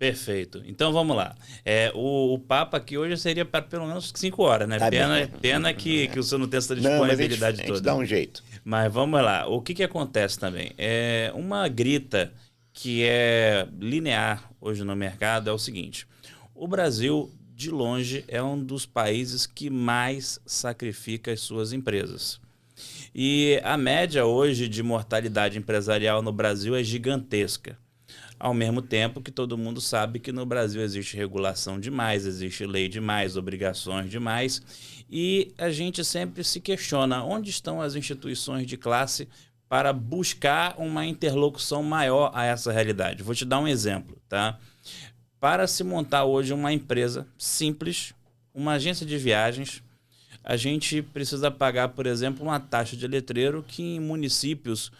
Perfeito. Então vamos lá. O papo aqui hoje seria para pelo menos 5 horas, né? Tá Pena que o senhor não tem essa Não, mas disponibilidade a gente toda. dá um jeito. Mas vamos lá. O que acontece também? Uma grita que é linear hoje no mercado é o seguinte: o Brasil, de longe, é um dos países que mais sacrifica as suas empresas. E a média hoje de mortalidade empresarial no Brasil é gigantesca. Ao mesmo tempo que todo mundo sabe que no Brasil existe regulação demais, existe lei demais, obrigações demais, e a gente sempre se questiona onde estão as instituições de classe para buscar uma interlocução maior a essa realidade. Vou te dar um exemplo, tá? Para se montar hoje uma empresa simples, uma agência de viagens, a gente precisa pagar, por exemplo, uma taxa de letreiro que em municípios,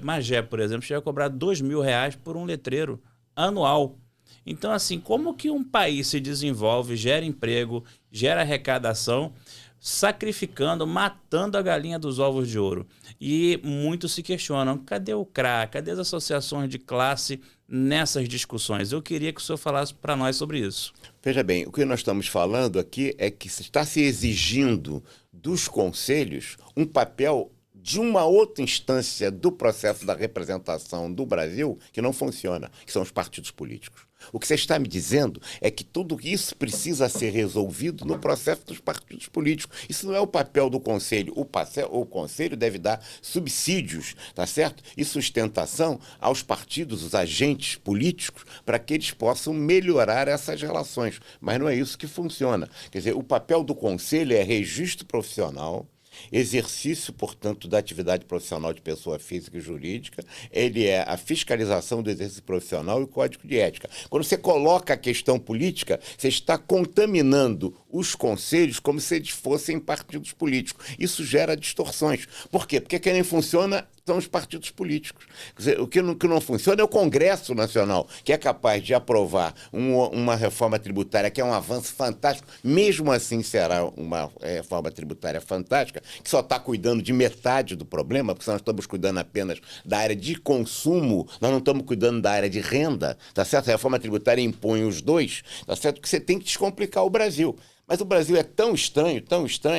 Magé, por exemplo, chega a cobrar R$ 2.000 por um letreiro anual. Então, assim, como que um país se desenvolve, gera emprego, gera arrecadação, sacrificando, matando a galinha dos ovos de ouro? E muitos se questionam, cadê o CRA, cadê as associações de classe nessas discussões? Eu queria que o senhor falasse para nós sobre isso. Veja bem, o que nós estamos falando aqui é que está se exigindo dos conselhos um papel de uma outra instância do processo da representação do Brasil que não funciona, que são os partidos políticos. O que você está me dizendo é que tudo isso precisa ser resolvido no processo dos partidos políticos. Isso não é o papel do Conselho. O Conselho deve dar subsídios, tá certo? E sustentação aos partidos, os agentes políticos, para que eles possam melhorar essas relações. Mas não é isso que funciona. Quer dizer, o papel do Conselho é registro profissional, exercício, portanto, da atividade profissional de pessoa física e jurídica, ele é a fiscalização do exercício profissional e o código de ética. Quando você coloca a questão política, você está contaminando os conselhos como se eles fossem partidos políticos. Isso gera distorções. Por quê? Porque quem funciona são os partidos políticos. Quer dizer, o que não funciona é o Congresso Nacional, que é capaz de aprovar uma reforma tributária que é um avanço fantástico, mesmo assim será uma reforma tributária fantástica, que só está cuidando de metade do problema, porque nós estamos cuidando apenas da área de consumo, nós não estamos cuidando da área de renda, tá certo? A reforma tributária impõe os dois, tá certo? Que você tem que descomplicar o Brasil. Mas o Brasil é tão estranho,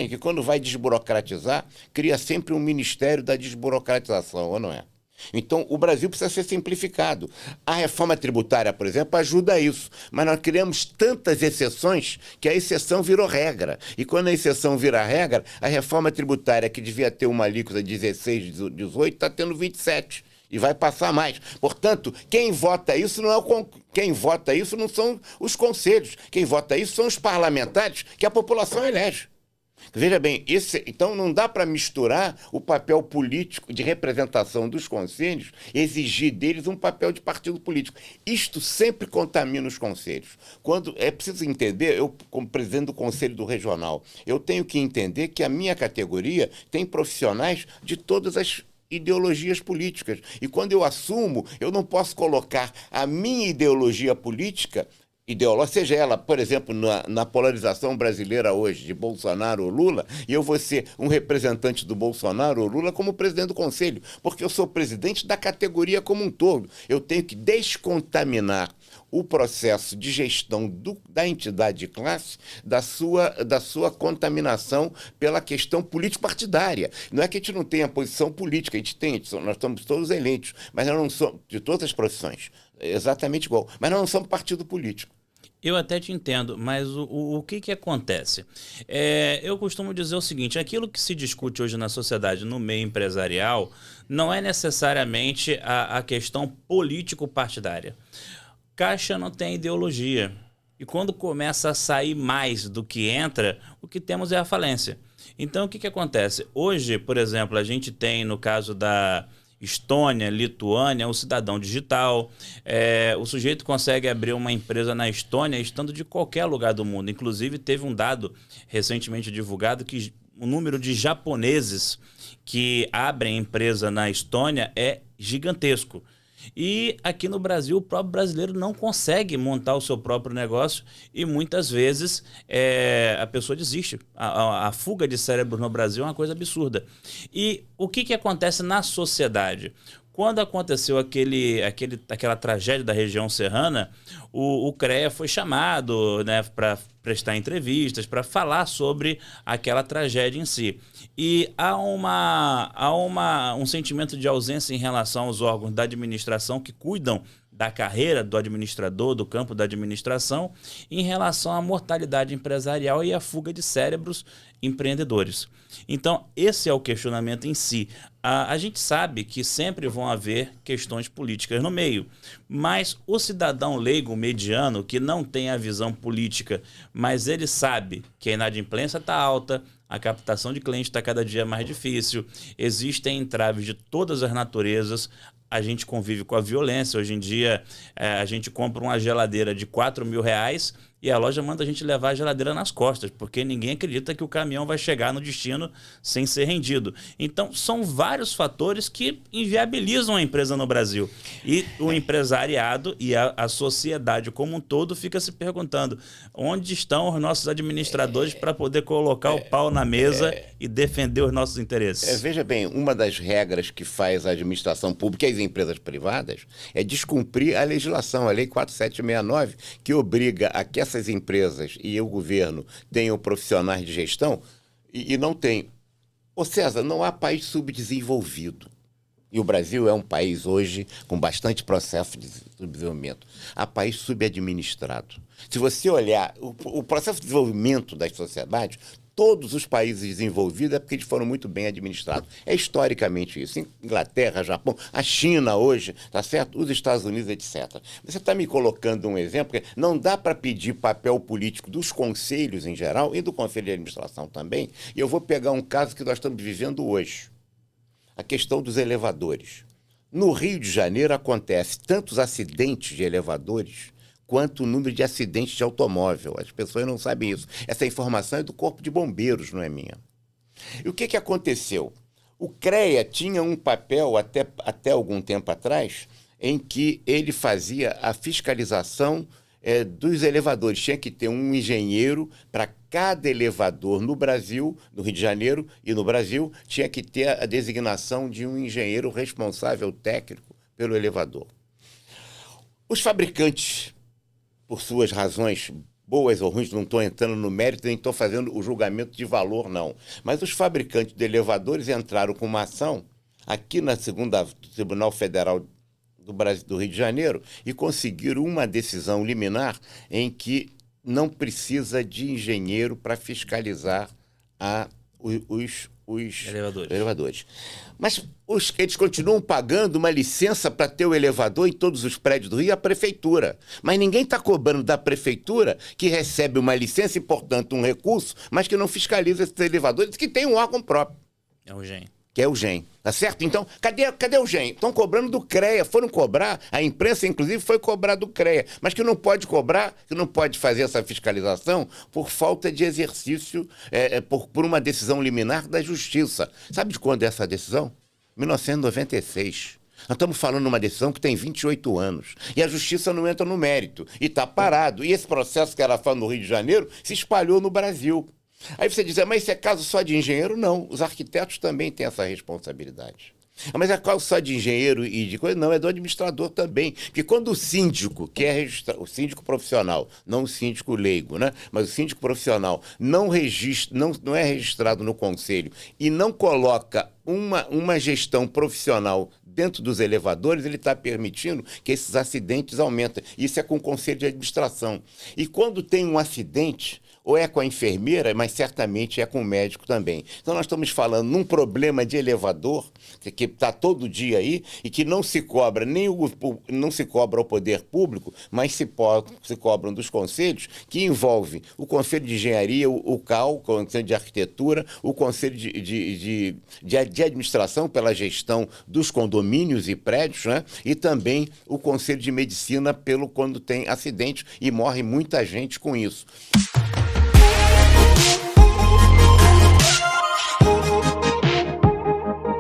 que quando vai desburocratizar, cria sempre um Ministério da Desburocratização, ou não é? Então, o Brasil precisa ser simplificado. A reforma tributária, por exemplo, ajuda a isso. Mas nós criamos tantas exceções que a exceção virou regra. E quando a exceção vira regra, a reforma tributária, que devia ter uma alíquota de 16, 18, está tendo 27. E vai passar mais. Portanto, quem vota isso não são os conselhos. Quem vota isso são os parlamentares que a população elege. Veja bem, então não dá para misturar o papel político de representação dos conselhos e exigir deles um papel de partido político. Isto sempre contamina os conselhos. Quando é preciso entender, eu como presidente do Conselho do Regional, eu tenho que entender que a minha categoria tem profissionais de todas as ideologias políticas. E quando eu assumo, eu não posso colocar a minha ideologia política, seja ela, por exemplo, na polarização brasileira hoje, de Bolsonaro ou Lula, e eu vou ser um representante do Bolsonaro ou Lula como presidente do Conselho, porque eu sou presidente da categoria como um todo. Eu tenho que descontaminar o processo de gestão da entidade de classe da sua contaminação pela questão político-partidária. Não é que a gente não tenha posição política, a gente tem, nós estamos todos eleitos, mas nós não somos, de todas as profissões, exatamente igual, mas nós não somos partido político. Eu até te entendo, mas o que acontece? Eu costumo dizer o seguinte, aquilo que se discute hoje na sociedade, no meio empresarial, não é necessariamente a questão político-partidária. Caixa não tem ideologia. E quando começa a sair mais do que entra, o que temos é a falência. Então, o que acontece? Hoje, por exemplo, a gente tem, no caso da Estônia, Lituânia, o cidadão digital. O sujeito consegue abrir uma empresa na Estônia estando de qualquer lugar do mundo. Inclusive, teve um dado recentemente divulgado que o número de japoneses que abrem empresa na Estônia é gigantesco. E aqui no Brasil, o próprio brasileiro não consegue montar o seu próprio negócio e muitas vezes a pessoa desiste. A fuga de cérebros no Brasil é uma coisa absurda. E o que acontece na sociedade? Quando aconteceu aquela tragédia da região serrana, o CREA foi chamado, né, para prestar entrevistas, para falar sobre aquela tragédia em si. E há um sentimento de ausência em relação aos órgãos da administração que cuidam da carreira do administrador, do campo da administração, em relação à mortalidade empresarial e à fuga de cérebros empreendedores. Então, esse é o questionamento em si. A gente sabe que sempre vão haver questões políticas no meio, mas o cidadão leigo mediano, que não tem a visão política, mas ele sabe que a inadimplência está alta, a captação de clientes está cada dia mais difícil, existem entraves de todas as naturezas, a gente convive com a violência. Hoje em dia, a gente compra uma geladeira de R$4.000 e a loja manda a gente levar a geladeira nas costas, porque ninguém acredita que o caminhão vai chegar no destino sem ser rendido. Então, são vários fatores que inviabilizam a empresa no Brasil. E o empresariado e a sociedade como um todo fica se perguntando onde estão os nossos administradores para poder colocar o pau na mesa e defender os nossos interesses. Veja bem, uma das regras que faz a administração pública e as empresas privadas é descumprir a legislação, a Lei 4769, que obriga a que essas empresas e o governo tenham profissionais de gestão e não tem. Ô César, não há país subdesenvolvido. E o Brasil é um país hoje com bastante processo de subdesenvolvimento. Há país subadministrado. Se você olhar o processo de desenvolvimento das sociedades, todos os países desenvolvidos é porque eles foram muito bem administrados. É historicamente isso. Inglaterra, Japão, a China hoje, tá certo? Os Estados Unidos, etc. Você está me colocando um exemplo, porque não dá para pedir papel político dos conselhos em geral e do Conselho de Administração também. E eu vou pegar um caso que nós estamos vivendo hoje. A questão dos elevadores. No Rio de Janeiro acontece tantos acidentes de elevadores quanto o número de acidentes de automóvel. As pessoas não sabem isso. Essa informação é do Corpo de Bombeiros, não é minha. E o que aconteceu? O CREA tinha um papel, até algum tempo atrás, em que ele fazia a fiscalização dos elevadores. Tinha que ter um engenheiro para cada elevador no Brasil, no Rio de Janeiro e no Brasil, tinha que ter a designação de um engenheiro responsável técnico pelo elevador. Os fabricantes, por suas razões boas ou ruins, não estou entrando no mérito, nem estou fazendo o julgamento de valor, não. Mas os fabricantes de elevadores entraram com uma ação aqui na segunda Tribunal Federal do Rio de Janeiro e conseguiram uma decisão liminar em que não precisa de engenheiro para fiscalizar os elevadores. Mas eles continuam pagando uma licença para ter o elevador em todos os prédios do Rio, a prefeitura. Mas ninguém está cobrando da prefeitura, que recebe uma licença e, portanto, um recurso, mas que não fiscaliza esses elevadores, que tem um órgão próprio. É o GEM. Que é o GEM, tá certo? Então, cadê o GEM? Estão cobrando do CREA, foram cobrar, a imprensa, inclusive, foi cobrar do CREA, mas que não pode cobrar, que não pode fazer essa fiscalização por falta de exercício, por uma decisão liminar da Justiça. Sabe de quando é essa decisão? 1996. Nós estamos falando de uma decisão que tem 28 anos. E a Justiça não entra no mérito. E está parado. E esse processo que era feito no Rio de Janeiro se espalhou no Brasil. Aí você diz, mas isso é caso só de engenheiro? Não, os arquitetos também têm essa responsabilidade. Mas é caso só de engenheiro e de coisa? Não, é do administrador também. Porque quando o síndico, que é registrado, o síndico profissional, não o síndico leigo, né? Mas o síndico profissional não é registrado no conselho e não coloca uma gestão profissional dentro dos elevadores, ele está permitindo que esses acidentes aumentem. Isso é com o conselho de administração. E quando tem um acidente, ou é com a enfermeira, mas certamente é com o médico também. Então nós estamos falando num problema de elevador, que está todo dia aí, e que não se cobra não se cobra ao poder público, mas se cobram dos conselhos, que envolve o Conselho de Engenharia, o CAL, o Conselho de Arquitetura, o Conselho de Administração pela gestão dos condomínios e prédios, né? E também o Conselho de Medicina quando tem acidente e morre muita gente com isso.